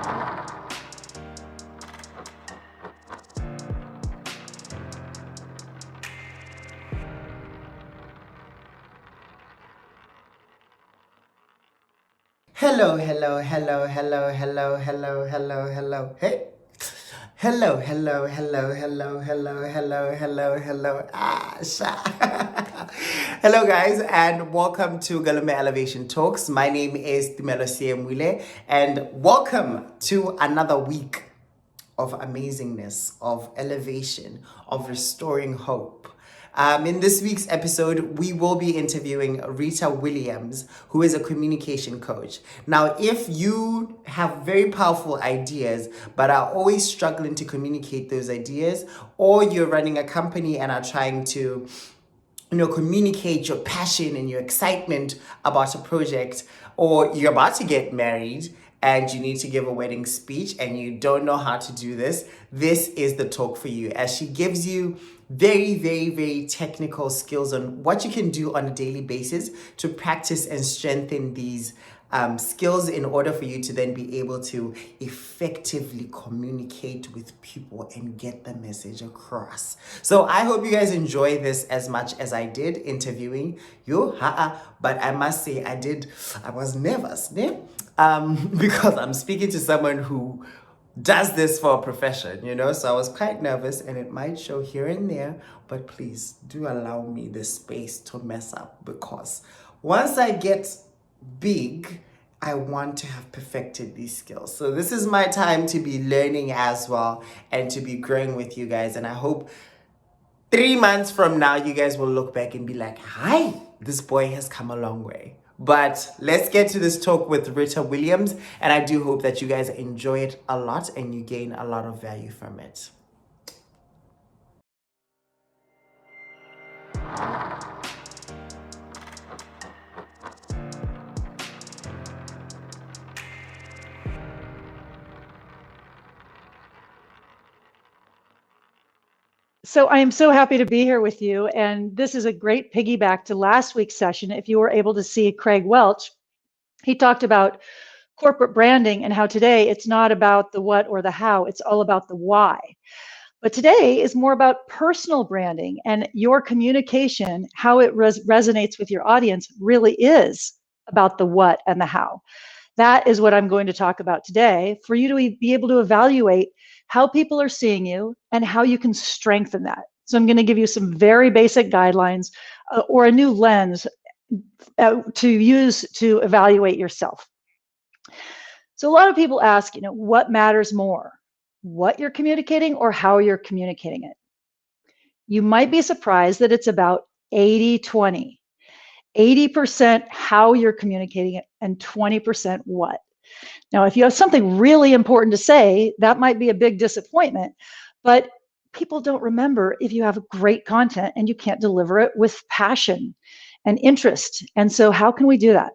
Hello, hello, hello, hello, hello, hello, hello, hello. Hey. Hello, hello, hello, hello, hello, hello, hello, hello. Hello, guys, and welcome to Galume Elevation Talks. My name is Tumelo Siemwile, and welcome to another week of amazingness, of elevation, of restoring hope. In this week's episode, we will be interviewing Rita Williams, who is a communication coach. Now, if you have very powerful ideas, but are always struggling to communicate those ideas, or you're running a company and are trying to communicate your passion and your excitement about a project, or you're about to get married and you need to give a wedding speech and you don't know how to do this, this is the talk for you, as she gives you very, very, very technical skills on what you can do on a daily basis to practice and strengthen these skills in order for you to then be able to effectively communicate with people and get the message across. So I hope you guys enjoy this as much as I did interviewing you. But I must say I was nervous, because I'm speaking to someone who does this for a profession, so I was quite nervous, and it might show here and there, but please do allow me the space to mess up, because once I get big, I want to have perfected these skills. So this is my time to be learning as well and to be growing with you guys. And I hope 3 months from now, you guys will look back and be like, hi, this boy has come a long way. But let's get to this talk with Rita Williams. And I do hope that you guys enjoy it a lot and you gain a lot of value from it. So I am so happy to be here with you. And this is a great piggyback to last week's session. If you were able to see Craig Welch, he talked about corporate branding and how today it's not about the what or the how, it's all about the why. But today is more about personal branding, and your communication, how it resonates with your audience, really is about the what and the how. That is what I'm going to talk about today, for you to be able to evaluate how people are seeing you and how you can strengthen that. So I'm going to give you some very basic guidelines or a new lens to use to evaluate yourself. So a lot of people ask, what matters more, what you're communicating or how you're communicating it? You might be surprised that it's about 80-20. 80% how you're communicating it and 20% what. Now, if you have something really important to say, that might be a big disappointment, but people don't remember if you have great content and you can't deliver it with passion and interest. And so how can we do that?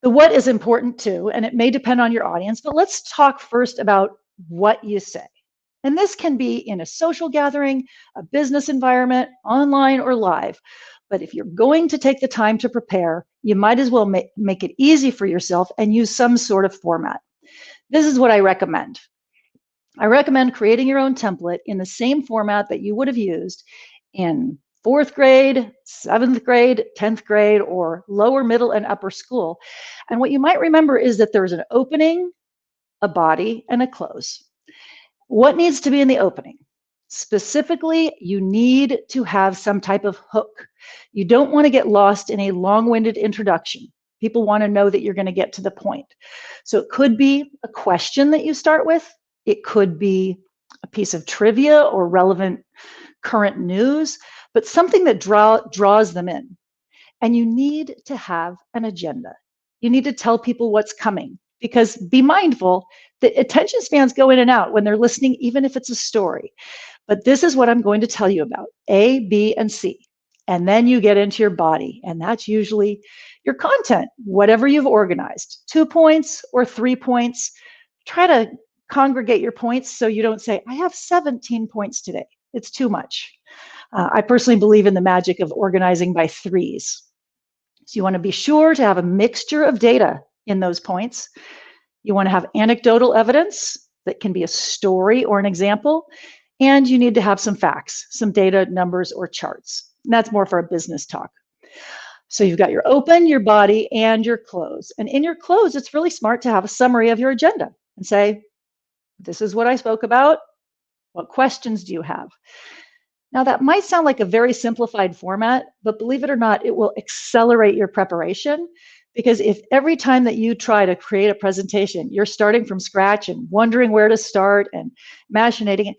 The what is important too, and it may depend on your audience, but let's talk first about what you say. And this can be in a social gathering, a business environment, online or live. But if you're going to take the time to prepare, you might as well make it easy for yourself and use some sort of format. This is what I recommend. I recommend creating your own template in the same format that you would have used in 4th grade, 7th grade, 10th grade, or lower, middle, and upper school. And what you might remember is that there's an opening, a body, and a close. What needs to be in the opening? Specifically, you need to have some type of hook. You don't want to get lost in a long-winded introduction. People want to know that you're going to get to the point. So it could be a question that you start with. It could be a piece of trivia or relevant current news, but something that draws them in. And you need to have an agenda. You need to tell people what's coming, because be mindful that attention spans go in and out when they're listening, even if it's a story. But this is what I'm going to tell you about: A, B, and C. And then you get into your body, and that's usually your content, whatever you've organized, 2 points or 3 points. Try to congregate your points so you don't say, I have 17 points today. It's too much. I personally believe in the magic of organizing by threes. So you want to be sure to have a mixture of data in those points. You want to have anecdotal evidence that can be a story or an example. And you need to have some facts, some data, numbers, or charts. And that's more for a business talk. So you've got your open, your body, and your close. And in your close, it's really smart to have a summary of your agenda and say, this is what I spoke about. What questions do you have? Now, that might sound like a very simplified format, but believe it or not, it will accelerate your preparation. Because if every time that you try to create a presentation, you're starting from scratch and wondering where to start and machinating it,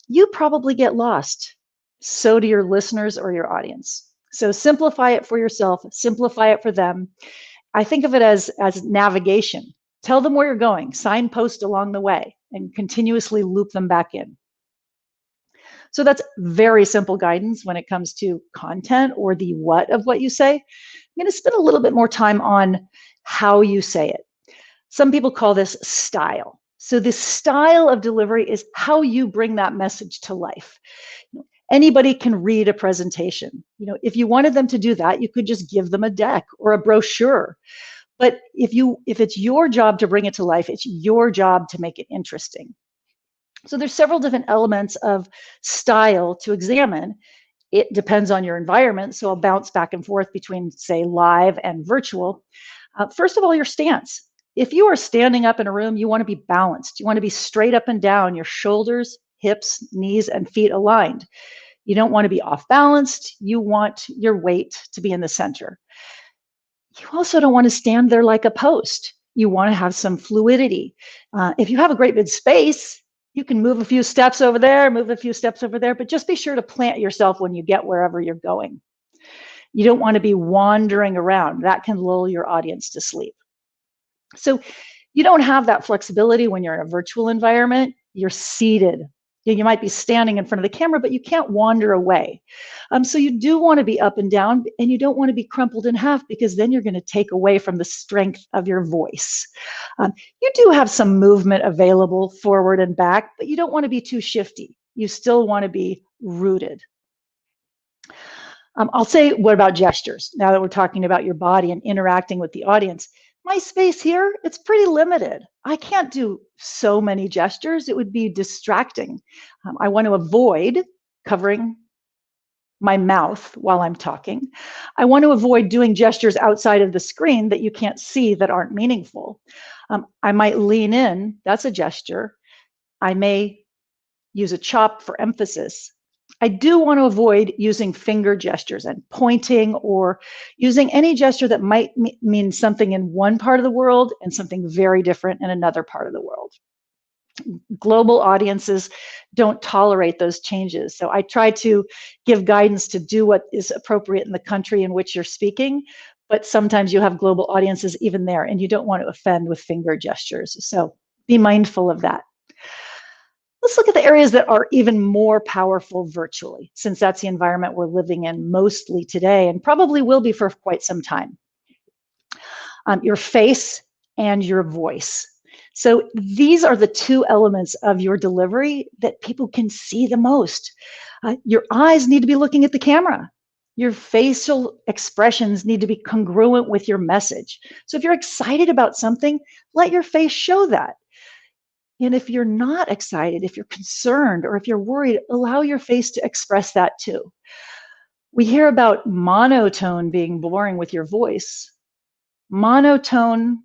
you probably get lost. So do your listeners or your audience. So simplify it for yourself, simplify it for them. I think of it as navigation. Tell them where you're going, signpost along the way, and continuously loop them back in. So that's very simple guidance when it comes to content or the what of what you say. I'm going to spend a little bit more time on how you say it. Some people call this style. So the style of delivery is how you bring that message to life. Anybody can read a presentation. If you wanted them to do that, you could just give them a deck or a brochure. But if it's your job to bring it to life, it's your job to make it interesting. So there's several different elements of style to examine. It depends on your environment. So I'll bounce back and forth between, say, live and virtual. First of all, your stance. If you are standing up in a room, you want to be balanced. You want to be straight up and down, your shoulders, hips, knees, and feet aligned. You don't want to be off balanced. You want your weight to be in the center. You also don't want to stand there like a post. You want to have some fluidity. If you have a great big space, you can move a few steps over there, move a few steps over there, but just be sure to plant yourself when you get wherever you're going. You don't want to be wandering around. That can lull your audience to sleep. So you don't have that flexibility when you're in a virtual environment. You're seated. You might be standing in front of the camera, but you can't wander away. So you do want to be up and down, and you don't want to be crumpled in half, because then you're going to take away from the strength of your voice. You do have some movement available forward and back, but you don't want to be too shifty. You still want to be rooted. I'll say, what about gestures? Now that we're talking about your body and interacting with the audience, my space here, it's pretty limited. I can't do so many gestures. It would be distracting. I want to avoid covering my mouth while I'm talking. I want to avoid doing gestures outside of the screen that you can't see that aren't meaningful. I might lean in. That's a gesture. I may use a chop for emphasis. I do want to avoid using finger gestures and pointing, or using any gesture that might mean something in one part of the world and something very different in another part of the world. Global audiences don't tolerate those changes. So I try to give guidance to do what is appropriate in the country in which you're speaking, but sometimes you have global audiences even there, and you don't want to offend with finger gestures. So be mindful of that. Let's look at the areas that are even more powerful virtually, since that's the environment we're living in mostly today, and probably will be for quite some time. Your face and your voice. So these are the two elements of your delivery that people can see the most. Your eyes need to be looking at the camera. Your facial expressions need to be congruent with your message. So if you're excited about something, let your face show that. And if you're not excited, if you're concerned, or if you're worried, allow your face to express that too. We hear about monotone being boring with your voice. Monotone,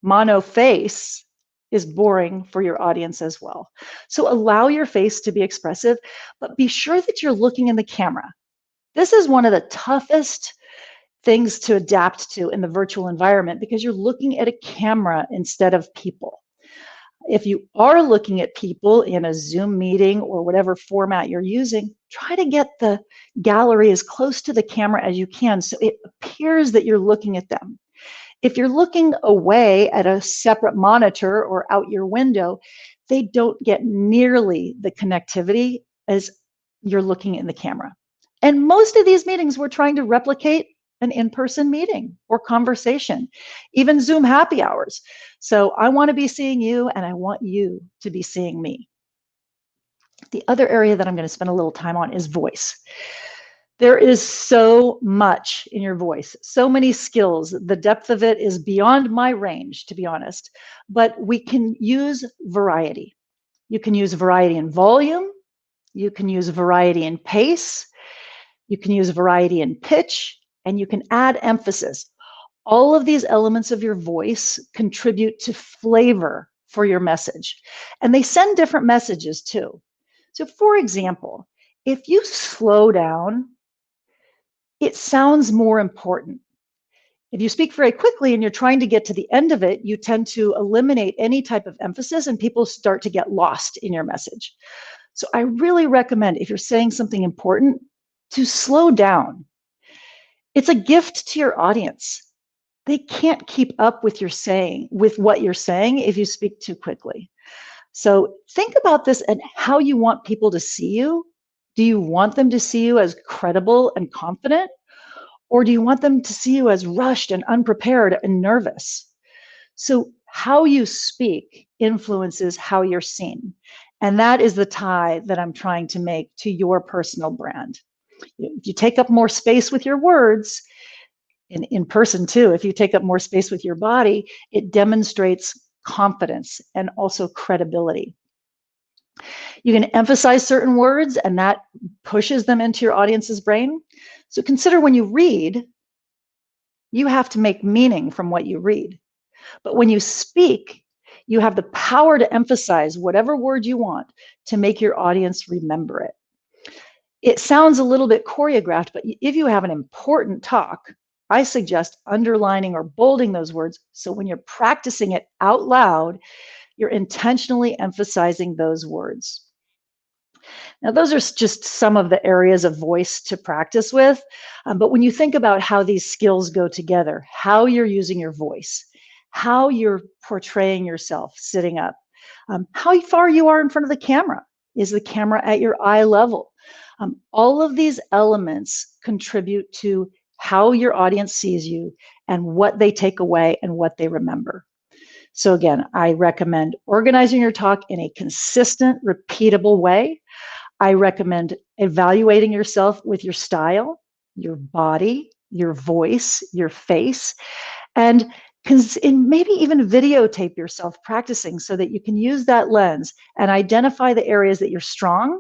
mono face is boring for your audience as well. So allow your face to be expressive, but be sure that you're looking in the camera. This is one of the toughest things to adapt to in the virtual environment, because you're looking at a camera instead of people. If you are looking at people in a Zoom meeting or whatever format you're using, try to get the gallery as close to the camera as you can so it appears that you're looking at them. If you're looking away at a separate monitor or out your window, they don't get nearly the connectivity as you're looking in the camera. And most of these meetings, we're trying to replicate an in-person meeting or conversation, even Zoom happy hours. So I want to be seeing you, and I want you to be seeing me. The other area that I'm going to spend a little time on is voice. There is so much in your voice, so many skills. The depth of it is beyond my range, to be honest. But we can use variety. You can use variety in volume. You can use variety in pace. You can use variety in pitch, and you can add emphasis. All of these elements of your voice contribute to flavor for your message, and they send different messages too. So, for example, if you slow down, it sounds more important. If you speak very quickly and you're trying to get to the end of it, you tend to eliminate any type of emphasis and people start to get lost in your message. So I really recommend, if you're saying something important, to slow down. It's a gift to your audience. They can't keep up with what you're saying if you speak too quickly. So think about this and how you want people to see you. Do you want them to see you as credible and confident? Or do you want them to see you as rushed and unprepared and nervous? So how you speak influences how you're seen. And that is the tie that I'm trying to make to your personal brand. If you take up more space with your words, in person too, if you take up more space with your body, it demonstrates confidence and also credibility. You can emphasize certain words and that pushes them into your audience's brain. So consider when you read, you have to make meaning from what you read. But when you speak, you have the power to emphasize whatever word you want to make your audience remember it. It sounds a little bit choreographed, but if you have an important talk, I suggest underlining or bolding those words. So when you're practicing it out loud, you're intentionally emphasizing those words. Now, those are just some of the areas of voice to practice with. But when you think about how these skills go together, how you're using your voice, how you're portraying yourself sitting up, how far you are in front of the camera, is the camera at your eye level? All of these elements contribute to how your audience sees you and what they take away and what they remember. So again, I recommend organizing your talk in a consistent, repeatable way. I recommend evaluating yourself with your style, your body, your voice, your face, and maybe even videotape yourself practicing so that you can use that lens and identify the areas that you're strong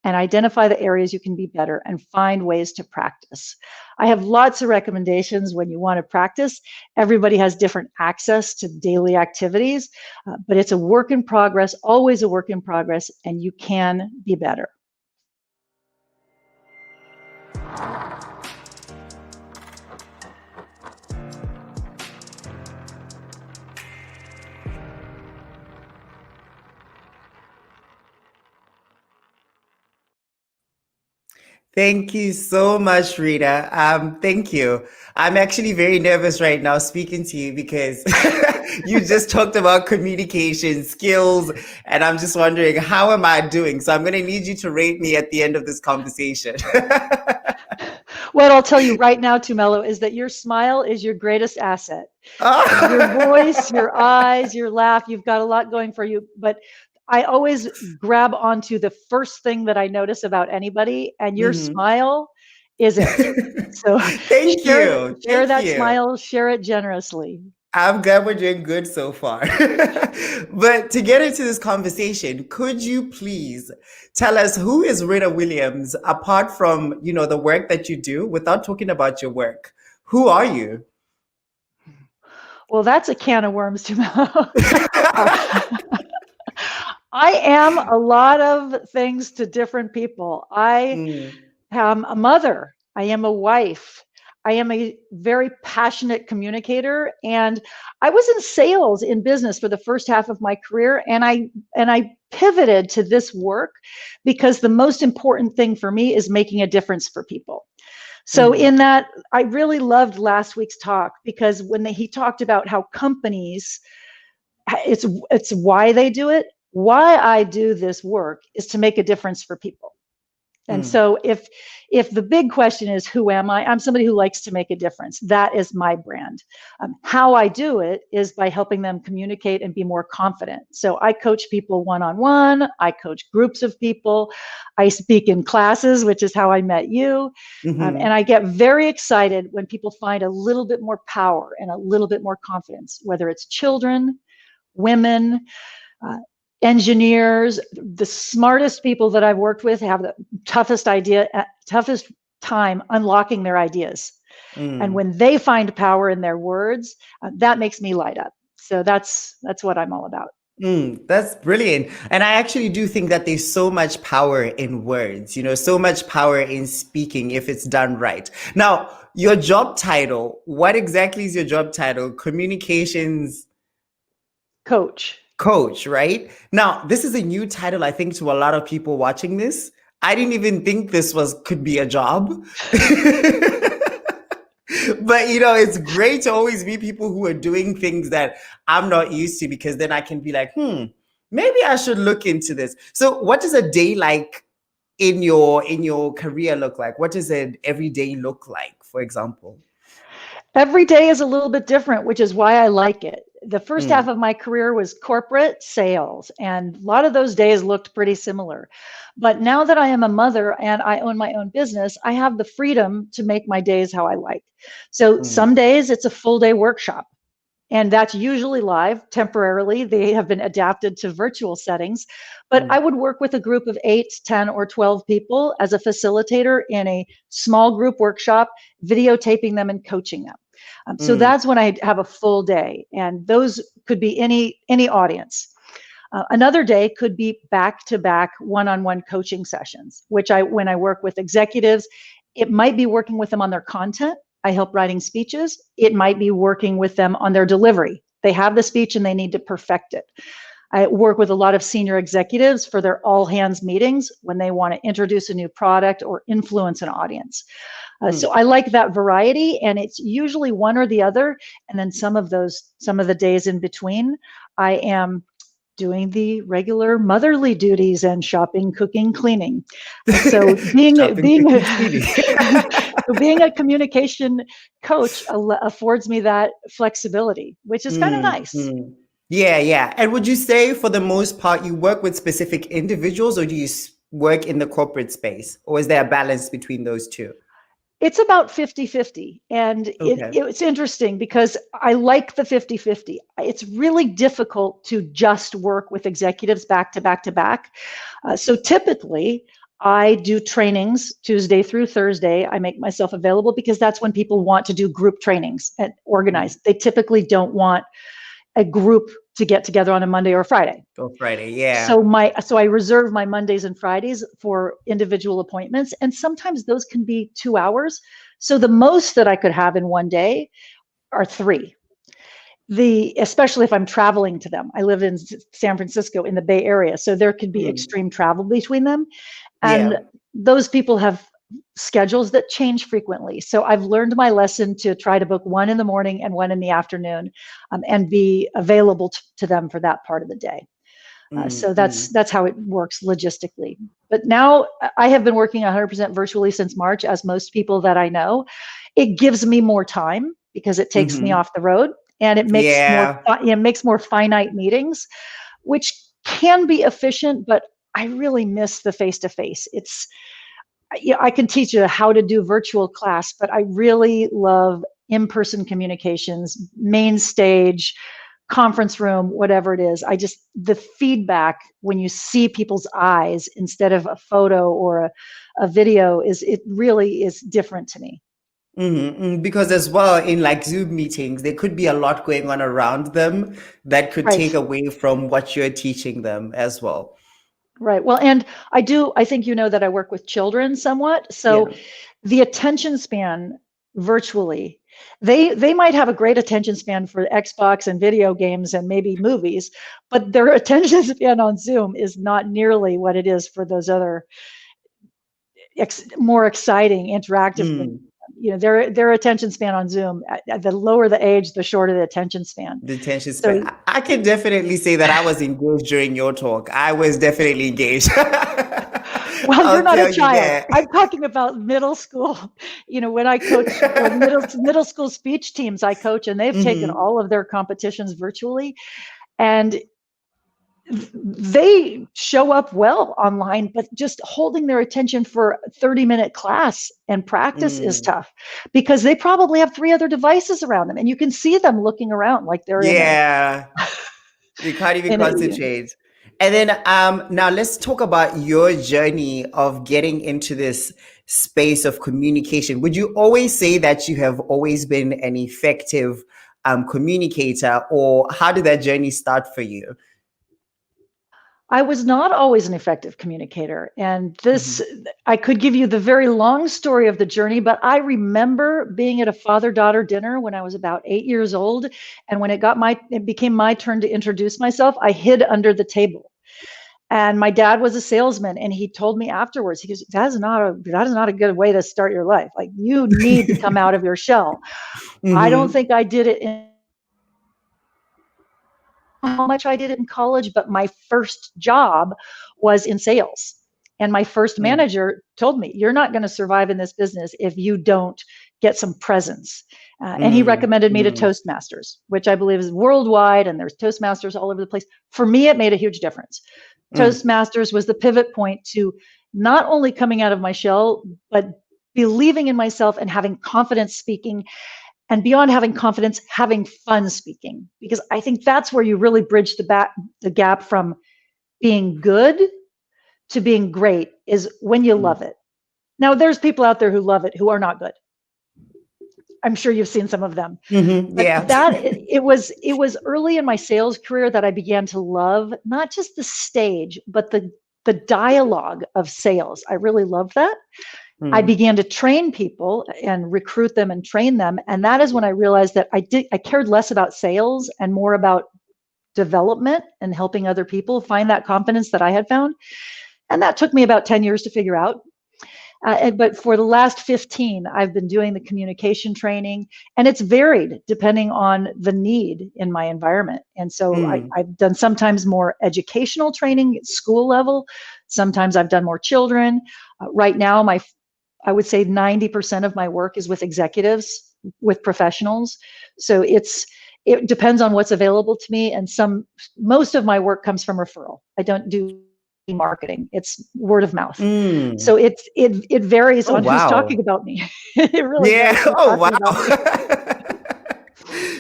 and identify the areas you can be better and find ways to practice. I have lots of recommendations when you want to practice. Everybody has different access to daily activities, but it's a work in progress, always a work in progress, and you can be better. Thank you so much, Rita. Thank you. I'm actually very nervous right now speaking to you because you just talked about communication skills, and I'm just wondering, how am I doing? So I'm going to need you to rate me at the end of this conversation. What I'll tell you right now, Tumelo, is that your smile is your greatest asset. Your voice, your eyes, your laugh, you've got a lot going for you, but I always grab onto the first thing that I notice about anybody, and your smile is it. So Thank you. Share that smile, share it generously. I'm glad we're doing good so far. But to get into this conversation, could you please tell us, who is Rita Williams, apart from, the work that you do, without talking about your work? Who are you? Well, that's a can of worms, Tumelo. I am a lot of things to different people. I am a mother. I am a wife. I am a very passionate communicator, and I was in sales in business for the first half of my career, and I pivoted to this work because the most important thing for me is making a difference for people. So in that, I really loved last week's talk because when he talked about how companies, it's why they do it. Why I do this work is to make a difference for people. And so if the big question is, who am I? I'm somebody who likes to make a difference. That is my brand. How I do it is by helping them communicate and be more confident. So I coach people one-on-one. I coach groups of people. I speak in classes, which is how I met you. And I get very excited when people find a little bit more power and a little bit more confidence, whether it's children, women, engineers. The smartest people that I've worked with have the toughest time unlocking their ideas. And when they find power in their words, that makes me light up. So that's what I'm all about. That's brilliant. And I actually do think that there's so much power in words, so much power in speaking if it's done right. Now, your job title, what exactly is your job title? Communications coach, right? Now, this is a new title, I think, to a lot of people watching this. I didn't even think this could be a job. But, it's great to always meet people who are doing things that I'm not used to, because then I can be like, maybe I should look into this. So what does a day like in your career look like? What does an everyday look like, for example? Every day is a little bit different, which is why I like it. The first half of my career was corporate sales, and a lot of those days looked pretty similar. But now that I am a mother and I own my own business, I have the freedom to make my days how I like. So some days it's a full day workshop, and that's usually live temporarily. They have been adapted to virtual settings, but I would work with a group of 8, 10, or 12 people as a facilitator in a small group workshop, videotaping them and coaching them. So that's when I have a full day, and those could be any audience. Another day could be back-to-back one-on-one coaching sessions, when I work with executives, it might be working with them on their content. I help writing speeches. It might be working with them on their delivery. They have the speech and they need to perfect it. I work with a lot of senior executives for their all hands meetings when they want to introduce a new product or influence an audience. So I like that variety, and it's usually one or the other. And then some of the days in between, I am doing the regular motherly duties and shopping, cooking, cleaning. So being a communication coach affords me that flexibility, which is kind of nice. Yeah. And would you say for the most part you work with specific individuals, or do you work in the corporate space, or is there a balance between those two? It's about 50-50. And it's interesting because I like the 50-50. It's really difficult to just work with executives back to back to back. So typically, I do trainings Tuesday through Thursday. I make myself available because that's when people want to do group trainings and organize. They typically don't want a group to get together on a Monday or Friday. Yeah. So I reserve my Mondays and Fridays for individual appointments, and sometimes those can be 2 hours. So the most that I could have in one day are 3. Especially if I'm traveling to them. I live in San Francisco in the Bay Area, so there could be extreme travel between them. And those people have schedules that change frequently. So I've learned my lesson to try to book one in the morning and one in the afternoon, and be available to them for that part of the day. So that's how it works logistically. But now I have been working 100% virtually since March, as most people that I know. It gives me more time because it takes me off the road, and it makes more finite meetings, which can be efficient, but I really miss the face-to-face. I can teach you how to do virtual class, but I really love in-person communications, main stage, conference room, whatever it is. The feedback when you see people's eyes instead of a photo or a video it really is different to me. Because as well, in like Zoom meetings, there could be a lot going on around them that could take away from what you're teaching them as well. Right. Well, and I think that I work with children somewhat. So the attention span virtually, they might have a great attention span for Xbox and video games and maybe movies, but their attention span on Zoom is not nearly what it is for those other more exciting interactive things. Their attention span on Zoom, the lower the age, the shorter the attention span. The attention span. So, I can definitely say that I was engaged during your talk. I was definitely engaged. Well, you're I'll not a tell you child. that. I'm talking about middle school. When I coach like middle school speech teams, I coach, and they've taken Hmm. all of their competitions virtually, and they show up well online, but just holding their attention for a 30-minute class and practice is Mm. tough because they probably have 3 other devices around them, and you can see them looking around like they're in a Yeah. You can't even in a concentrate. And then now let's talk about your journey of getting into this space of communication. Would you always say that you have always been an effective communicator, or how did that journey start for you? I was not always an effective communicator. And Hmm. I could give you the very long story of the journey, but I remember being at a father-daughter dinner when I was about 8 years old. And when it became my turn to introduce myself, I hid under the table. And my dad was a salesman, and he told me afterwards, he goes, that is not a good way to start your life. Like, you need to come out of your shell. I don't Hmm. think I did it in how much I did it in college, but my first job was in sales. And my first manager told me, "You're not going to survive in this business if you don't get some presence." And he Mm, recommended me to mm, Toastmasters, which I believe is worldwide, and there's Toastmasters all over the place. For me, it made a huge difference. mm, Toastmasters was the pivot point to not only coming out of my shell, but believing in myself and having confidence speaking, and beyond having confidence, having fun speaking, because I think that's where you really bridge the gap from being good to being great, is when you mm. love it. Now, there's people out there who love it who are not good. I'm sure you've seen some of them, but Yeah. it was early in my sales career that I began to love not just the stage, but the dialogue of sales. I really loved that. I Mm, began to train people and recruit them and train them. And that is when I realized that I cared less about sales and more about development and helping other people find that confidence that I had found. And that took me about 10 years to figure out. But for the last 15, I've been doing the communication training, and it's varied depending on the need in my environment. And so mm, I've done sometimes more educational training at school level. Sometimes I've done more children. Right now, I would say 90% of my work is with executives, with professionals. So it depends on what's available to me. And most of my work comes from referral. I don't do marketing. It's word of mouth. mm. So it varies Oh, on who's talking wow. about me. It really Yeah. varies who's Oh, talking about me. wow.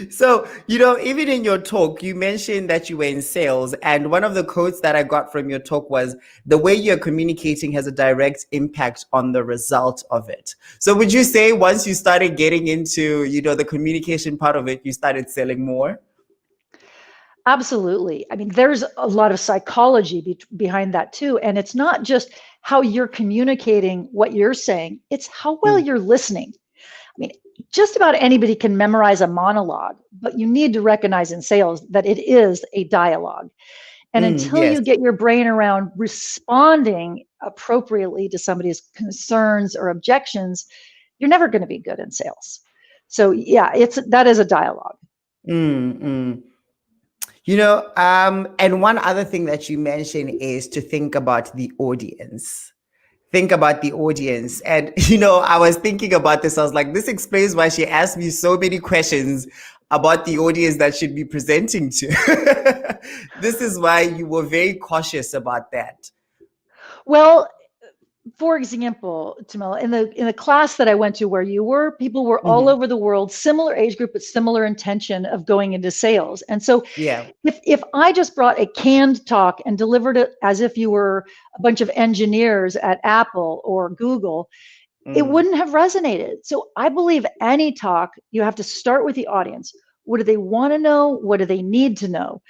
So, even in your talk, you mentioned that you were in sales. And one of the quotes that I got from your talk was, the way you're communicating has a direct impact on the result of it. So would you say once you started getting into, the communication part of it, you started selling more? Absolutely. I mean, there's a lot of psychology behind that too. And it's not just how you're communicating what you're saying, it's how well Mm, you're listening. I mean, just about anybody can memorize a monologue, but you need to recognize in sales that it is a dialogue. And until yes. you get your brain around responding appropriately to somebody's concerns or objections, you're never going to be good in sales. So yeah, that is a dialogue. Mm, mm. And one other thing that you mentioned is to think about the audience. Think about the audience. And, I was thinking about this. I was like, this explains why she asked me so many questions about the audience that she'd be presenting to. This is why you were very cautious about that. Well, for example, Tamela, in the class that I went to where you were, people were all Hmm. over the world, similar age group, but similar intention of going into sales. And so Yeah. if I just brought a canned talk and delivered it as if you were a bunch of engineers at Apple or Google, it Mm, wouldn't have resonated. So I believe any talk, you have to start with the audience. What do they want to know? What do they need to know?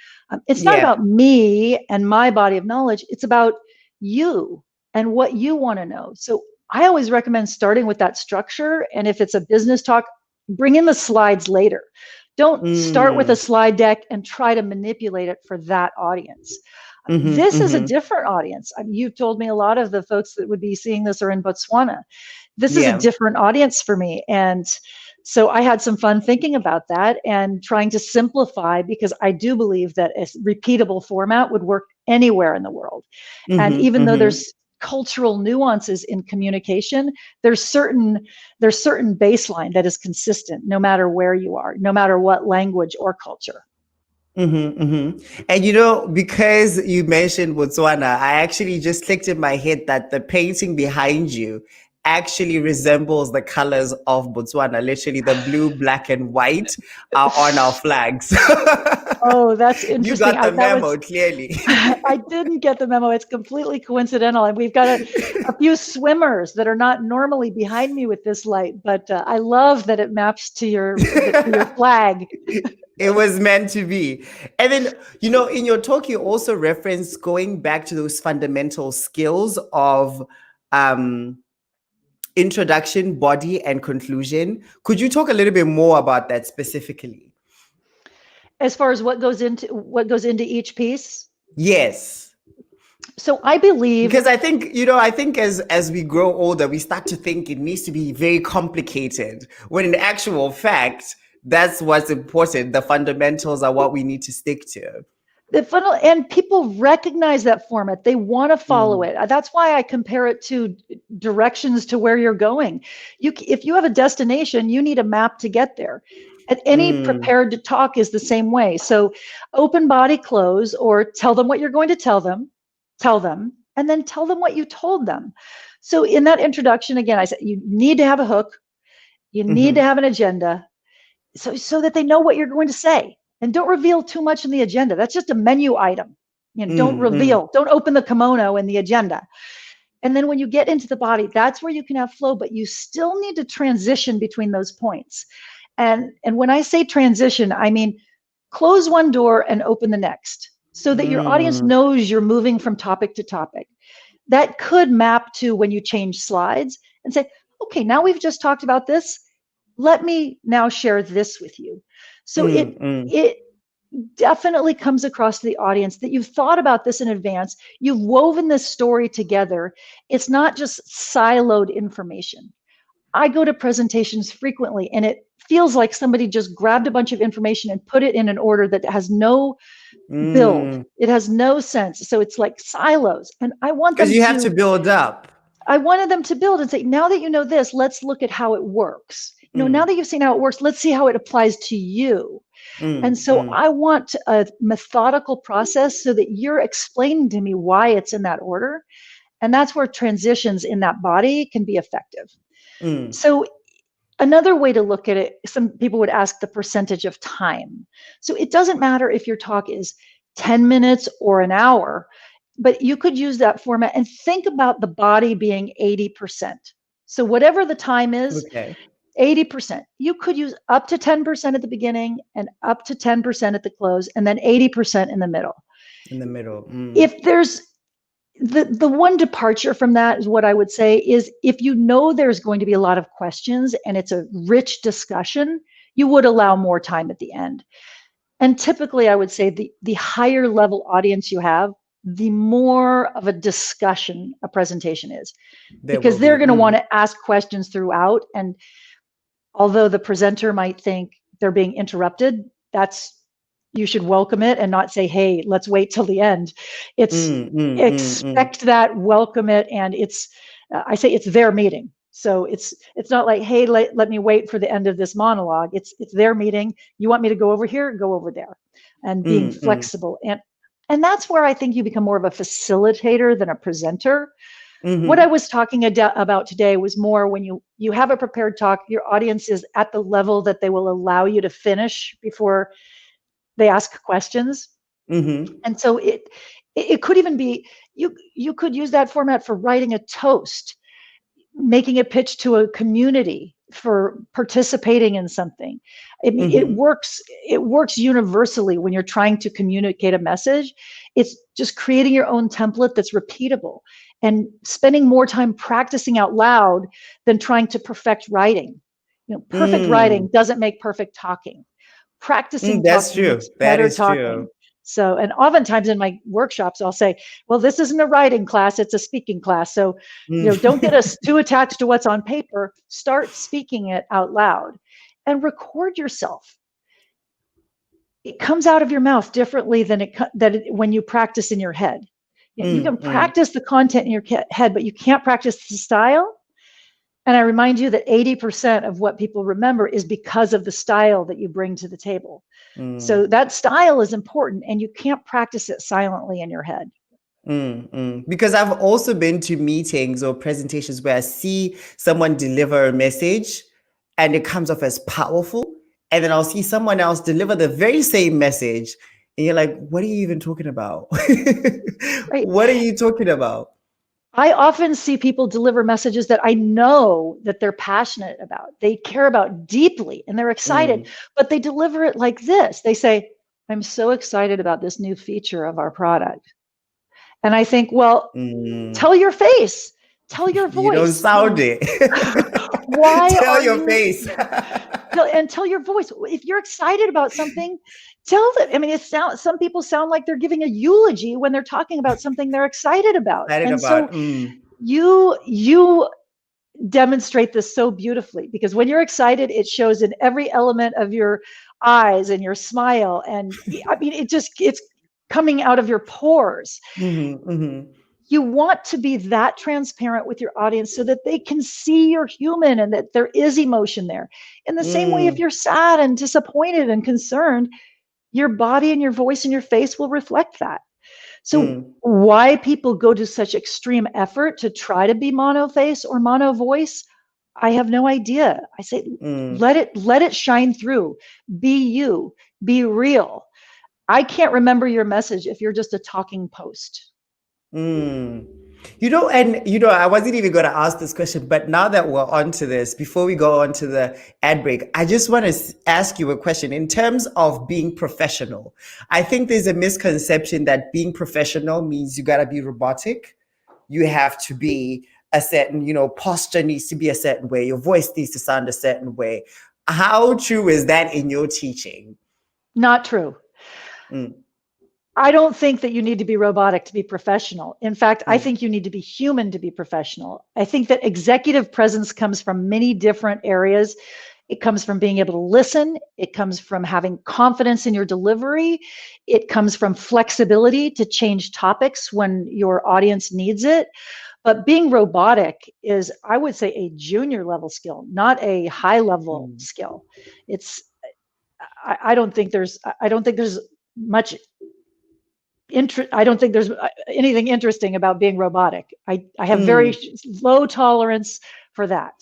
It's not yeah. about me and my body of knowledge. It's about you and what you want to know. So I always recommend starting with that structure. And if it's a business talk, bring in the slides later. Don't start with a Mm, slide deck and try to manipulate it for that audience. mm-hmm, This is a mm-hmm. different audience. I mean, you've told me a lot of the folks that would be seeing this are in Botswana. This is a Yeah. different audience for me. And so I had some fun thinking about that and trying to simplify, because I do believe that a repeatable format would work anywhere in the world. And Mm-hmm, even though mm-hmm. there's cultural nuances in communication, there's certain baseline that is consistent no matter where you are, no matter what language or culture. And because you mentioned Botswana, I actually just clicked in my head that the painting behind you actually resembles the colors of Botswana. Literally, the blue, black, and white are on our flags. Oh, that's You interesting. got the memo, clearly. I didn't get the memo. It's completely coincidental. And we've got a few swimmers that are not normally behind me with this light, but I love that it maps to your flag. It was meant to be. And then, in your talk, you also referenced going back to those fundamental skills of introduction, body, and conclusion. Could you talk a little bit more about that specifically? As far as what goes into each piece? Yes. So I believe, because I think as we grow older, we start to think it needs to be very complicated, when in actual fact, that's what's important. The fundamentals are what we need to stick to. And people recognize that format. They want to follow it. That's why I compare it to directions to where you're going. If you have a destination, you need a map to get there. And any prepared to talk is the same way. So open body close, or tell them what you're going to tell them, and then tell them what you told them. So in that introduction, again, I said, you need to have a hook. You need to have an agenda so that they know what you're going to say. And don't reveal too much in the agenda. That's just a menu item. Don't reveal, don't open the kimono in the agenda. And then when you get into the body, that's where you can have flow, but you still need to transition between those points. And when I say transition, I mean, close one door and open the next, so that your audience knows you're moving from topic to topic. That could map to when you change slides and say, okay, now we've just talked about this. Let me now share this with you. So it definitely comes across to the audience that you've thought about this in advance. You've woven this story together. It's not just siloed information. I go to presentations frequently, and it feels like somebody just grabbed a bunch of information and put it in an order that has no build. It has no sense. So it's like silos. And I want them to, because you have to build up. I wanted them to build and say, now that you know this, let's look at how it works. Now that you've seen how it works, let's see how it applies to you. And so I want a methodical process so that you're explaining to me why it's in that order. And that's where transitions in that body can be effective. So another way to look at it, some people would ask the percentage of time. So it doesn't matter if your talk is 10 minutes or an hour, but you could use that format and think about the body being 80%. So whatever the time is, 80%. You could use up to 10% at the beginning and up to 10% at the close, and then 80% in the middle. If there's the one departure from that is what I would say is, if you know there's going to be a lot of questions and it's a rich discussion, you would allow more time at the end. And typically I would say the higher level audience you have, the more of a discussion a presentation is, because they're going to want to ask questions throughout. And although the presenter might think they're being interrupted, you should welcome it and not say, hey, let's wait till the end. It's expect that, welcome it. And I say it's their meeting. So it's not like, hey, let me wait for the end of this monologue. It's their meeting. You want me to go over here, go over there, and being flexible. And that's where I think you become more of a facilitator than a presenter. What I was talking about today was more when you have a prepared talk, your audience is at the level that they will allow you to finish before they ask questions. And so it could even be, you could use that format for writing a toast, making a pitch to a community for participating in something. It works universally when you're trying to communicate a message. It's just creating your own template that's repeatable and spending more time practicing out loud than trying to perfect writing. Perfect writing doesn't make perfect talking. Practicing talking makes better talking. True. So, and oftentimes in my workshops, I'll say, well, this isn't a writing class, it's a speaking class. So, don't get us too attached to what's on paper. Start speaking it out loud and record yourself. It comes out of your mouth differently than when you practice in your head. You can practice the content in your head, but you can't practice the style. And I remind you that 80% of what people remember is because of the style that you bring to the table. So that style is important, and you can't practice it silently in your head. Because I've also been to meetings or presentations where I see someone deliver a message and it comes off as powerful. And then I'll see someone else deliver the very same message. And you're like, what are you even talking about? Right. What are you talking about? I often see people deliver messages that I know that they're passionate about, they care about deeply, and they're excited, but they deliver it like this. They say, I'm so excited about this new feature of our product. And I think, well, tell your face, tell your voice. You don't sound it. Why tell are your you, face. and tell your voice. If you're excited about something, tell them. I mean, some people sound like they're giving a eulogy when they're talking about something they're excited about. So you demonstrate this so beautifully, because when you're excited, it shows in every element of your eyes and your smile. And I mean, it's coming out of your pores. You want to be that transparent with your audience so that they can see you're human and that there is emotion there. In the same way, if you're sad and disappointed and concerned, your body and your voice and your face will reflect that. So why people go to such extreme effort to try to be mono face or mono voice, I have no idea. I say, let it shine through. Be you, be real. I can't remember your message if you're just a talking post. I wasn't even going to ask this question, but now that we're onto this, before we go on to the ad break, I just want to ask you a question in terms of being professional. I think there's a misconception that being professional means you got to be robotic. You have to be a certain, posture needs to be a certain way. Your voice needs to sound a certain way. How true is that in your teaching? Not true. I don't think that you need to be robotic to be professional. In fact, I think you need to be human to be professional. I think that executive presence comes from many different areas. It comes from being able to listen. It comes from having confidence in your delivery. It comes from flexibility to change topics when your audience needs it. But being robotic is, I would say, a junior level skill, not a high level skill. I don't think there's much I don't think there's anything interesting about being robotic. I have very low tolerance for that.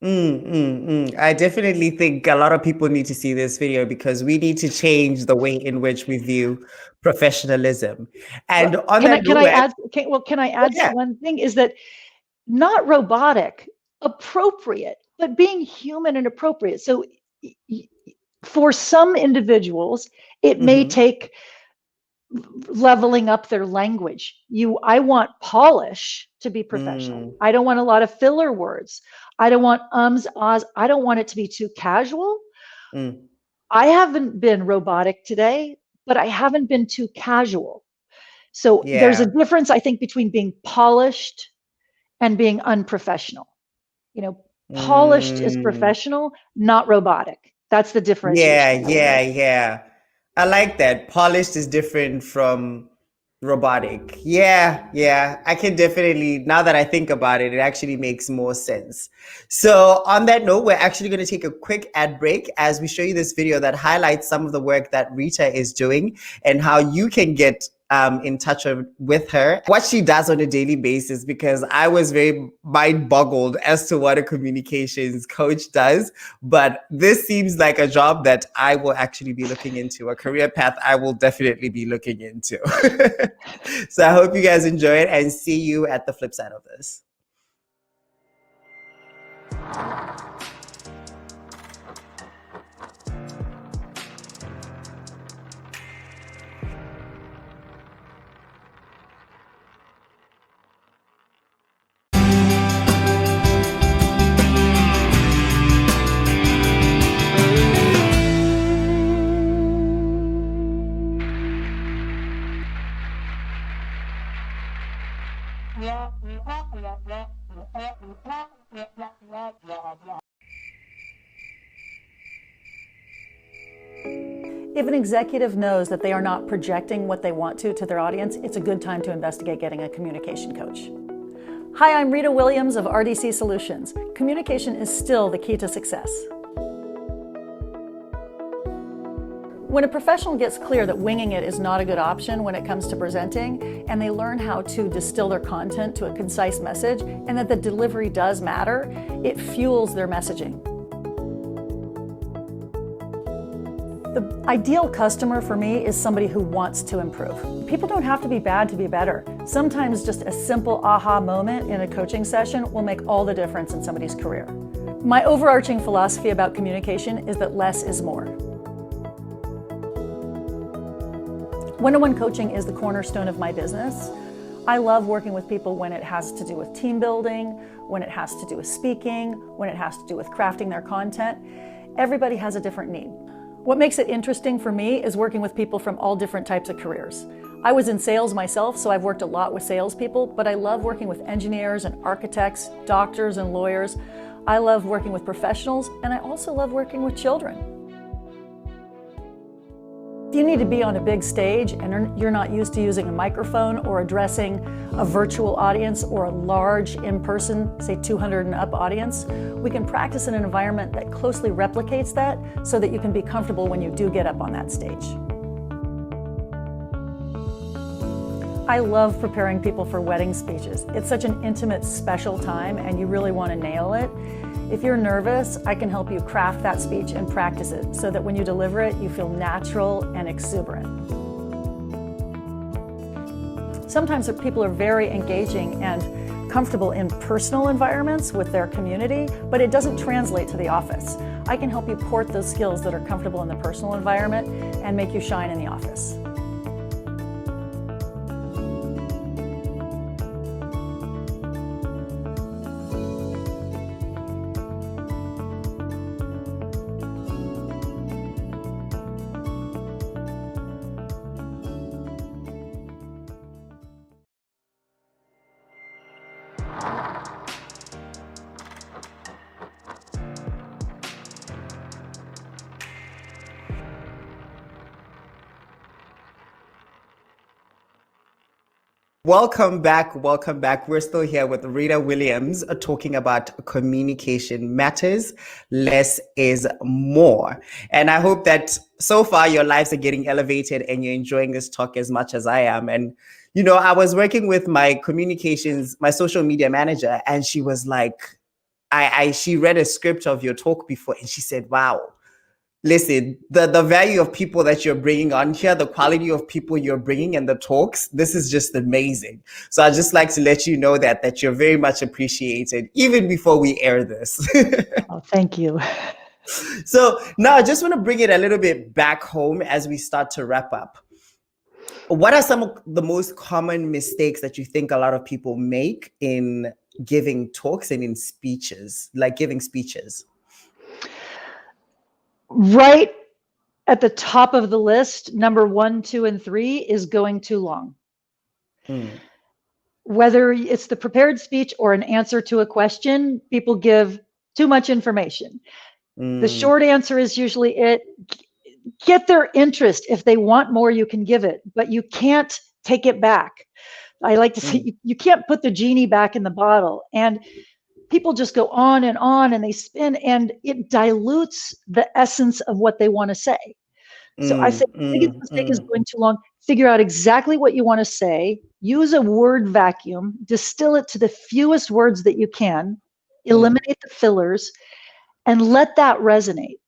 I definitely think a lot of people need to see this video because we need to change the way in which we view professionalism. And can I add one thing is that not robotic, appropriate, but being human and appropriate. So for some individuals, it may take leveling up their language. I want polish to be professional. I don't want a lot of filler words. I don't want ums, ahs. I don't want it to be too casual. I haven't been robotic today, but I haven't been too casual. So there's a difference, I think, between being polished and being unprofessional. Polished is professional, not robotic. That's the differentiation. Yeah. I like that. Polished is different from robotic. Yeah. I can definitely, now that I think about it, it actually makes more sense. So on that note, we're actually going to take a quick ad break as we show you this video that highlights some of the work that Rita is doing and how you can get in touch with her, what she does on a daily basis, because I was very mind boggled as to what a communications coach does. But this seems like a job that I will actually be looking into, a career path I will definitely be looking into. So I hope you guys enjoy it and see you at the flip side of this. If an executive knows that they are not projecting what they want to their audience, it's a good time to investigate getting a communication coach. Hi, I'm Rita Williams of RDC Solutions. Communication is still the key to success. When a professional gets clear that winging it is not a good option when it comes to presenting, and they learn how to distill their content to a concise message, and that the delivery does matter, it fuels their messaging. The ideal customer for me is somebody who wants to improve. People don't have to be bad to be better. Sometimes just a simple aha moment in a coaching session will make all the difference in somebody's career. My overarching philosophy about communication is that less is more. One-on-one coaching is the cornerstone of my business. I love working with people when it has to do with team building, when it has to do with speaking, when it has to do with crafting their content. Everybody has a different need. What makes it interesting for me is working with people from all different types of careers. I was in sales myself, so I've worked a lot with salespeople, but I love working with engineers and architects, doctors and lawyers. I love working with professionals, and I also love working with children. If you need to be on a big stage and you're not used to using a microphone or addressing a virtual audience or a large in-person, say 200 and up audience, we can practice in an environment that closely replicates that so that you can be comfortable when you do get up on that stage. I love preparing people for wedding speeches. It's such an intimate, special time, and you really want to nail it. If you're nervous, I can help you craft that speech and practice it so that when you deliver it, you feel natural and exuberant. Sometimes people are very engaging and comfortable in personal environments with their community, but it doesn't translate to the office. I can help you port those skills that are comfortable in the personal environment and make you shine in the office. Welcome back. Welcome back. We're still here with Rita Williams talking about communication matters. Less is more. And I hope that so far your lives are getting elevated and you're enjoying this talk as much as I am. And, you know, I was working with my communications, my social media manager, and she was like, she read a script of your talk before and she said, wow. Listen, the value of people that you're bringing on here, the quality of people you're bringing and the talks, this is just amazing. So I'd just like to let you know that you're very much appreciated, even before we air this. Oh, thank you. So now I just want to bring it a little bit back home as we start to wrap up. What are some of the most common mistakes that you think a lot of people make in giving talks and in speeches, like giving speeches? Right at the top of the list, number 1, 2, and 3 is going too long. Whether it's the prepared speech or an answer to a question, people give too much information. The short answer is usually get their interest. If they want more, you can give it, but you can't take it back. I like to say you can't put the genie back in the bottle. And people just go on and they spin, and it dilutes the essence of what they want to say. So I say the biggest mistake is going too long. Figure out exactly what you want to say, use a word vacuum, distill it to the fewest words that you can, eliminate the fillers, and let that resonate.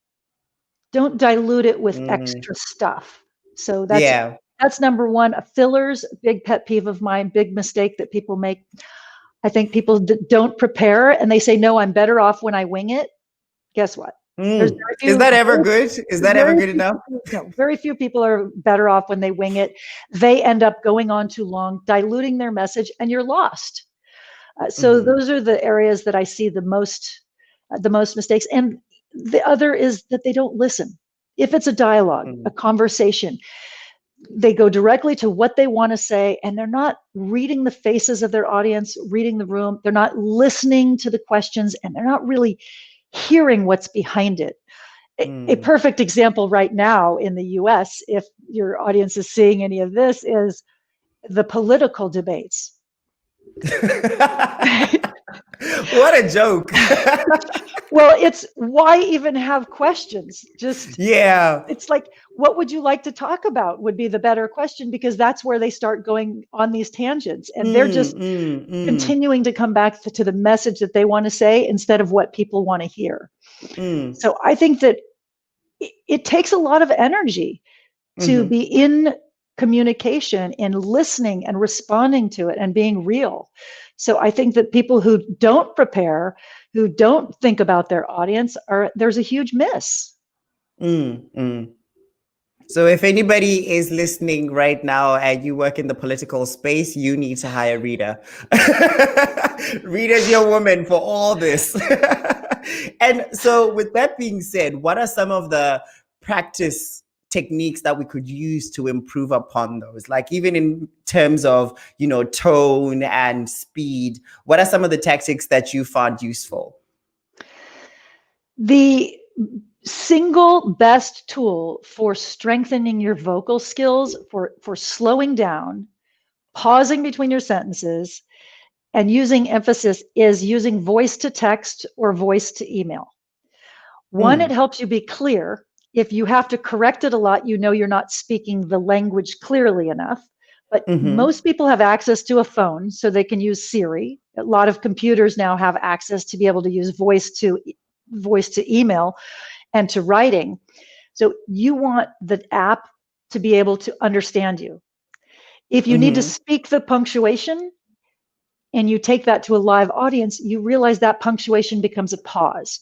Don't dilute it with extra stuff. So that's number 1. Fillers, big pet peeve of mine, big mistake that people make. I think people don't prepare and they say, no, I'm better off when I wing it. Guess what? Is that ever good? Is that ever good enough? No, very few people are better off when they wing it. They end up going on too long, diluting their message, and you're lost. So those are the areas that I see the most mistakes. And the other is that they don't listen. If it's a dialogue, a conversation, they go directly to what they want to say, and they're not reading the faces of their audience, reading the room. They're not listening to the questions, and they're not really hearing what's behind it. A perfect example right now in the US, if your audience is seeing any of this, is the political debates. What a joke. Well, it's why even have questions? Just, Yeah. it's like, what would you like to talk about would be the better question, because that's where they start going on these tangents, and they're just continuing to come back to the message that they want to say instead of what people want to hear. So I think that it takes a lot of energy to be in communication, in listening and responding to it and being real. So I think that people who don't prepare, who don't think about their audience, there's a huge miss. So if anybody is listening right now and you work in the political space, you need to hire Rita. Rita's your woman for all this. And so with that being said, what are some of the practice techniques that we could use to improve upon those? Like even in terms of, tone and speed, what are some of the tactics that you found useful? The single best tool for strengthening your vocal skills, for slowing down, pausing between your sentences, and using emphasis is using voice to text or voice to email. One, it helps you be clear. If you have to correct it a lot, you're not speaking the language clearly enough. But most people have access to a phone, so they can use Siri. A lot of computers now have access to be able to use voice to email and to writing. So you want the app to be able to understand you. If you need to speak the punctuation and you take that to a live audience, you realize that punctuation becomes a pause.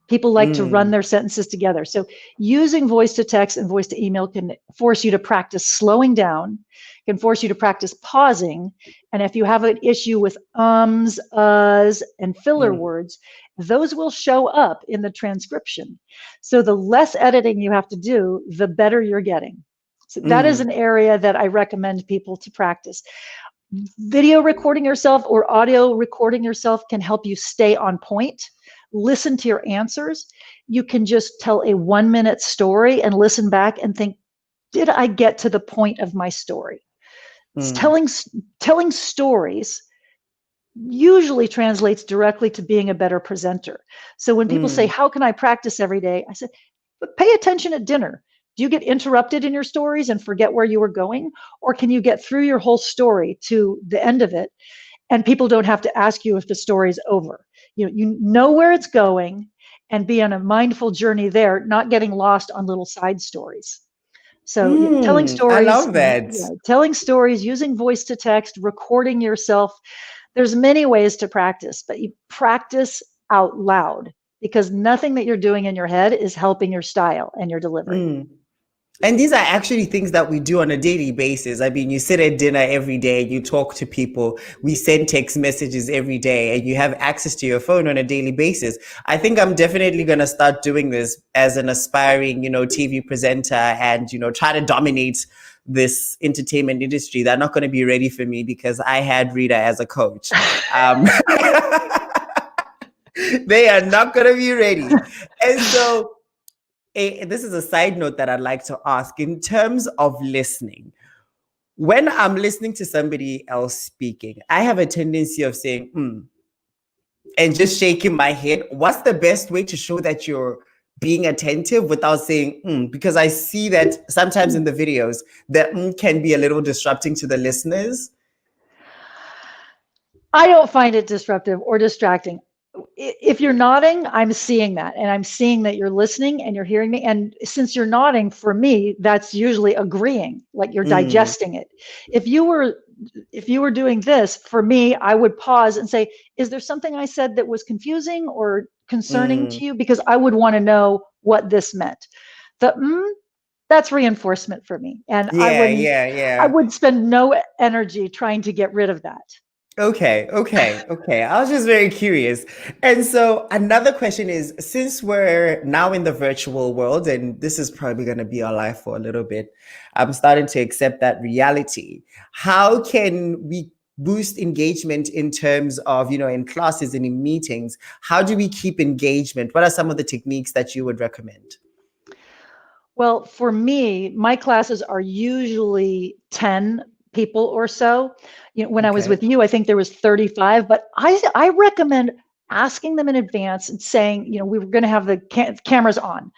People like to run their sentences together. So using voice to text and voice to email can force you to practice slowing down, can force you to practice pausing. And if you have an issue with ums, uhs, and filler words, those will show up in the transcription. So the less editing you have to do, the better you're getting. So that is an area that I recommend people to practice. Video recording yourself or audio recording yourself can help you stay on point. Listen to your answers. You can just tell a 1-minute story and listen back and think, did I get to the point of my story? Telling stories usually translates directly to being a better presenter. So when people say, how can I practice every day? I said, but pay attention at dinner. Do you get interrupted in your stories and forget where you were going? Or can you get through your whole story to the end of it and people don't have to ask you if the story's over? You know where it's going and be on a mindful journey there, not getting lost on little side stories. So telling stories, I love that. Telling stories, using voice to text, recording yourself. There's many ways to practice, but you practice out loud because nothing that you're doing in your head is helping your style and your delivery. And these are actually things that we do on a daily basis. I mean, you sit at dinner every day, you talk to people, we send text messages every day, and you have access to your phone on a daily basis. I think I'm definitely going to start doing this as an aspiring, TV presenter and, try to dominate this entertainment industry. They're not going to be ready for me because I had Rita as a coach. They are not going to be ready. And so this is a side note that I'd like to ask in terms of listening. When I'm listening to somebody else speaking, I have a tendency of saying, and just shaking my head. What's the best way to show that you're being attentive without saying, because I see that sometimes in the videos that can be a little disrupting to the listeners. I don't find it disruptive or distracting. If you're nodding, I'm seeing that, and I'm seeing that you're listening and you're hearing me. And since you're nodding, for me, that's usually agreeing, like you're digesting it. If you were doing this, for me, I would pause and say, is there something I said that was confusing or concerning to you? Because I would want to know what this meant. That's reinforcement for me. And I would spend no energy trying to get rid of that. Okay. I was just very curious. And so another question is, since we're now in the virtual world, and this is probably going to be our life for a little bit, I'm starting to accept that reality. How can we boost engagement in terms of, in classes and in meetings? How do we keep engagement? What are some of the techniques that you would recommend? Well, for me, my classes are usually 10 people or so. When I was Okay. with you, I think there was 35, but I recommend asking them in advance and saying, we were going to have the cameras on.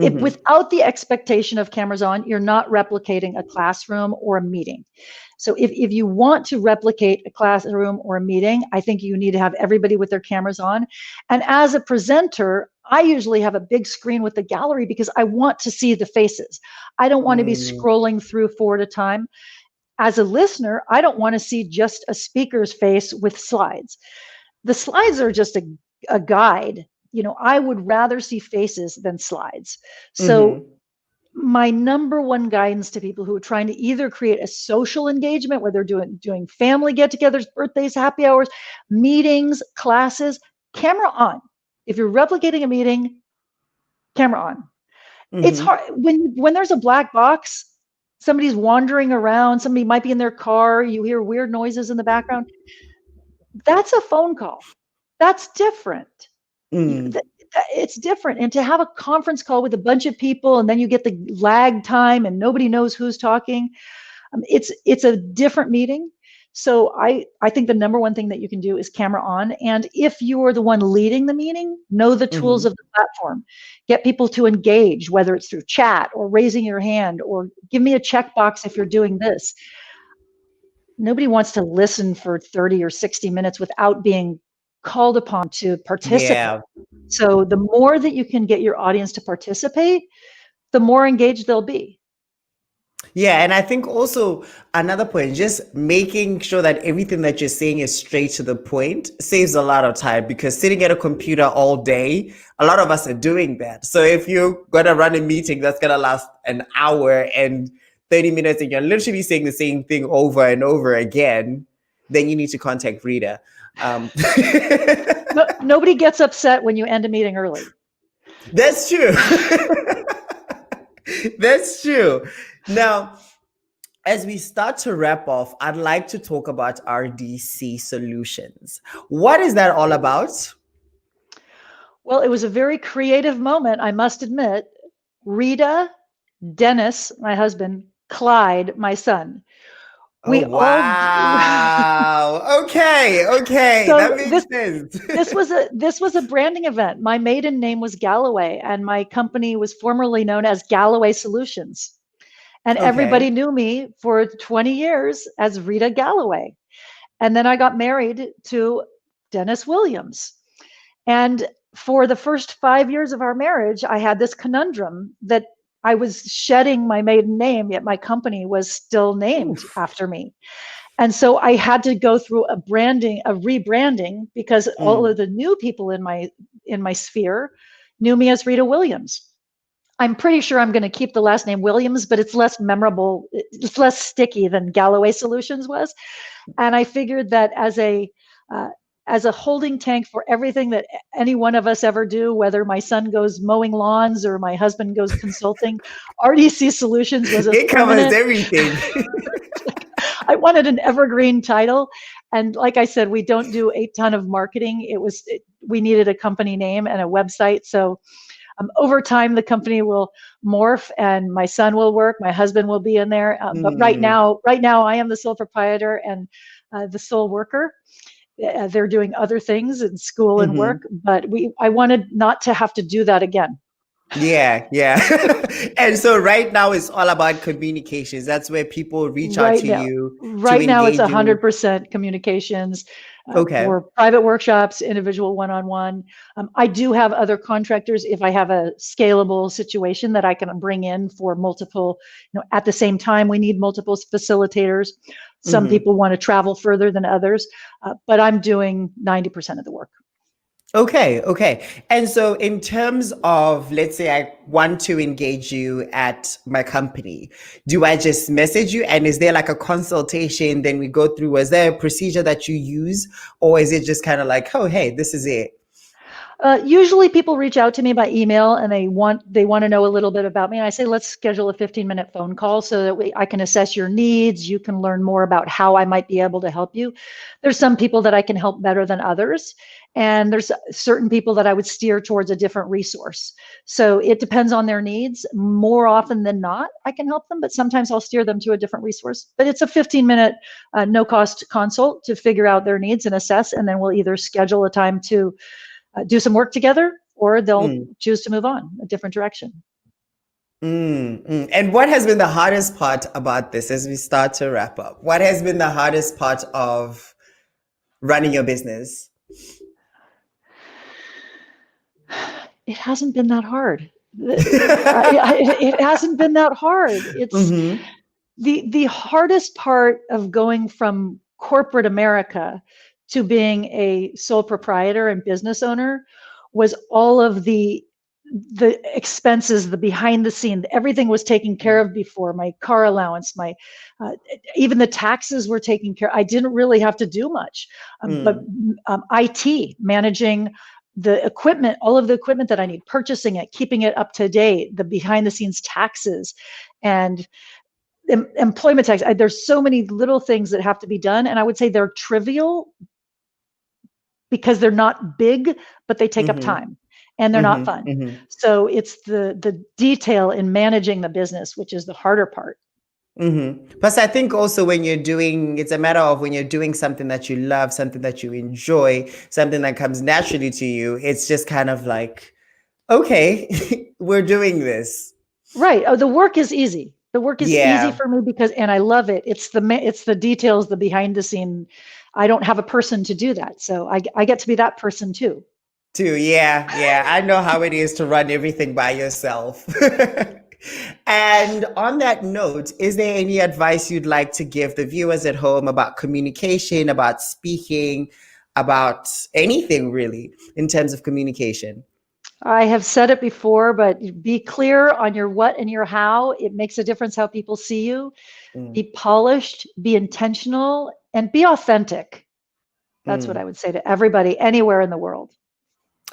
If Mm-hmm. without the expectation of cameras on, you're not replicating a classroom or a meeting. So if you want to replicate a classroom or a meeting, I think you need to have everybody with their cameras on. And as a presenter, I usually have a big screen with the gallery because I want to see the faces. I don't want to be Mm, scrolling through four at a time. As a listener, I don't want to see just a speaker's face with slides. The slides are just a guide. I would rather see faces than slides. So mm-hmm. my number one guidance to people who are trying to either create a social engagement where they're doing family get-togethers, birthdays, happy hours, meetings, classes, camera on. If you're replicating a meeting, camera on. It's Mm-hmm. hard when there's a black box, somebody's wandering around, somebody might be in their car, you hear weird noises in the background. That's a phone call. That's different. Mm. It's different. And to have a conference call with a bunch of people and then you get the lag time and nobody knows who's talking, it's a different meeting. So I think the number one thing that you can do is camera on. And if you are the one leading the meeting, know the tools Mm-hmm. of the platform. Get people to engage, whether it's through chat or raising your hand or give me a checkbox if you're doing this. Nobody wants to listen for 30 or 60 minutes without being called upon to participate. Yeah. So the more that you can get your audience to participate, the more engaged they'll be. Yeah, and I think also another point, just making sure that everything that you're saying is straight to the point saves a lot of time, because sitting at a computer all day, a lot of us are doing that. So if you're going to run a meeting that's going to last an hour and 30 minutes and you're literally saying the same thing over and over again, then you need to contact Rita. Nobody gets upset when you end a meeting early. That's true. That's true. Now, as we start to wrap off, I'd like to talk about RDC Solutions. What is that all about? Well, it was a very creative moment, I must admit. Rita, Dennis, my husband, Clyde, my son. Oh, We all wow. Okay. so That makes sense. this was a branding event. My maiden name was Gallaway, and my company was formerly known as Gallaway Solutions. And Okay. everybody knew me for 20 years as Rita Gallaway. And then I got married to Dennis Williams. And for the first 5 years of our marriage, I had this conundrum that I was shedding my maiden name, yet my company was still named Oof. after me. And so I had to go through a rebranding, because all of Mm. the new people in my sphere knew me as Rita Williams. I'm pretty sure I'm going to keep the last name Williams, but it's less memorable, it's less sticky than Gallaway Solutions was. And I figured that as a holding tank for everything that any one of us ever do, whether my son goes mowing lawns or my husband goes consulting, RDC Solutions was a It covers permanent. everything. I wanted an evergreen title. And like I said, we don't do a ton of marketing. We needed a company name and a website. So over time, the company will morph, and my son will work. My husband will be in there. But right Mm. now, I am the sole proprietor and the sole worker. They're doing other things in school and Hmm. work, but I wanted not to have to do that again. Yeah. And so right now it's all about communications. That's where people reach out Right to now, you to right now, it's engage you. 100% communications Okay. for private workshops, individual one-on-one. I do have other contractors if I have a scalable situation that I can bring in for multiple. At the same time, we need multiple facilitators. Some Hmm. people want to travel further than others, but I'm doing 90% of the work. Okay. And so in terms of, let's say I want to engage you at my company, do I just message you, and is there like a consultation then we go through? Is there a procedure that you use, or is it just kind of like, oh, hey, this is it? Usually people reach out to me by email and they want to know a little bit about me. And I say, let's schedule a 15-minute phone call so that I can assess your needs. You can learn more about how I might be able to help you. There's some people that I can help better than others. And there's certain people that I would steer towards a different resource. So it depends on their needs. More often than not, I can help them, but sometimes I'll steer them to a different resource. But it's a 15-minute no-cost consult to figure out their needs and assess, and then we'll either schedule a time to do some work together, or they'll choose to move on a different direction. And what has been the hardest part about this as we start to wrap up? What has been the hardest part of running your business? It hasn't been that hard. It hasn't been that hard. It's the hardest part of going from corporate America to being a sole proprietor and business owner was all of the expenses, the behind the scene. Everything was taken care of before. My car allowance, my even the taxes were taken care of. I didn't really have to do much. But IT, managing the equipment, all of the equipment that I need, purchasing it, keeping it up to date, the behind the scenes taxes, and employment tax. There's so many little things that have to be done, and I would say they're trivial because they're not big, but they take up time and they're not fun. So it's the detail in managing the business, which is the harder part. Plus, I think also it's a matter of when you're doing something that you love, something that you enjoy, something that comes naturally to you, it's just kind of like, okay, we're doing this. Right. Oh, the work is easy. The work is easy for me and I love it. It's the details, the behind the scene. I don't have a person to do that. So I get to be that person too. Yeah. I know how it is to run everything by yourself. And on that note, is there any advice you'd like to give the viewers at home about communication, about speaking, about anything really in terms of communication? I have said it before, but be clear on your what and your how. It makes a difference how people see you. Be polished, be intentional, and be authentic. That's what I would say to everybody, anywhere in the world.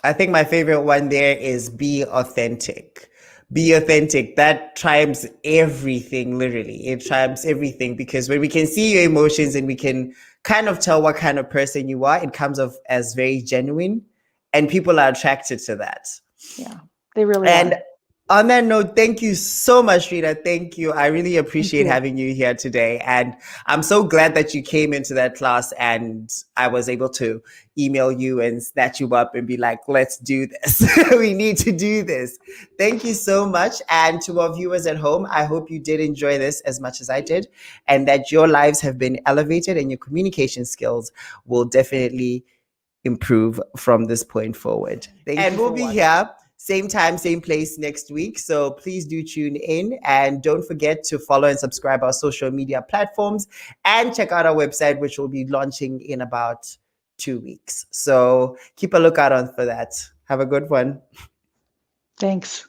I think my favorite one there is be authentic. Be authentic. That trumps everything, literally. It trumps everything, because when we can see your emotions and we can kind of tell what kind of person you are, it comes off as very genuine, and people are attracted to that. Yeah, they really are. are. On that note, thank you so much, Rita. Thank you. I really appreciate having you here today. And I'm so glad that you came into that class and I was able to email you and snatch you up and be like, let's do this. We need to do this. Thank you so much. And to our viewers at home, I hope you did enjoy this as much as I did, and that your lives have been elevated and your communication skills will definitely improve from this point forward. And we'll be here same time, same place next week. So please do tune in, and don't forget to follow and subscribe our social media platforms and check out our website, which will be launching in about 2 weeks. So keep a lookout for that. Have a good one. Thanks.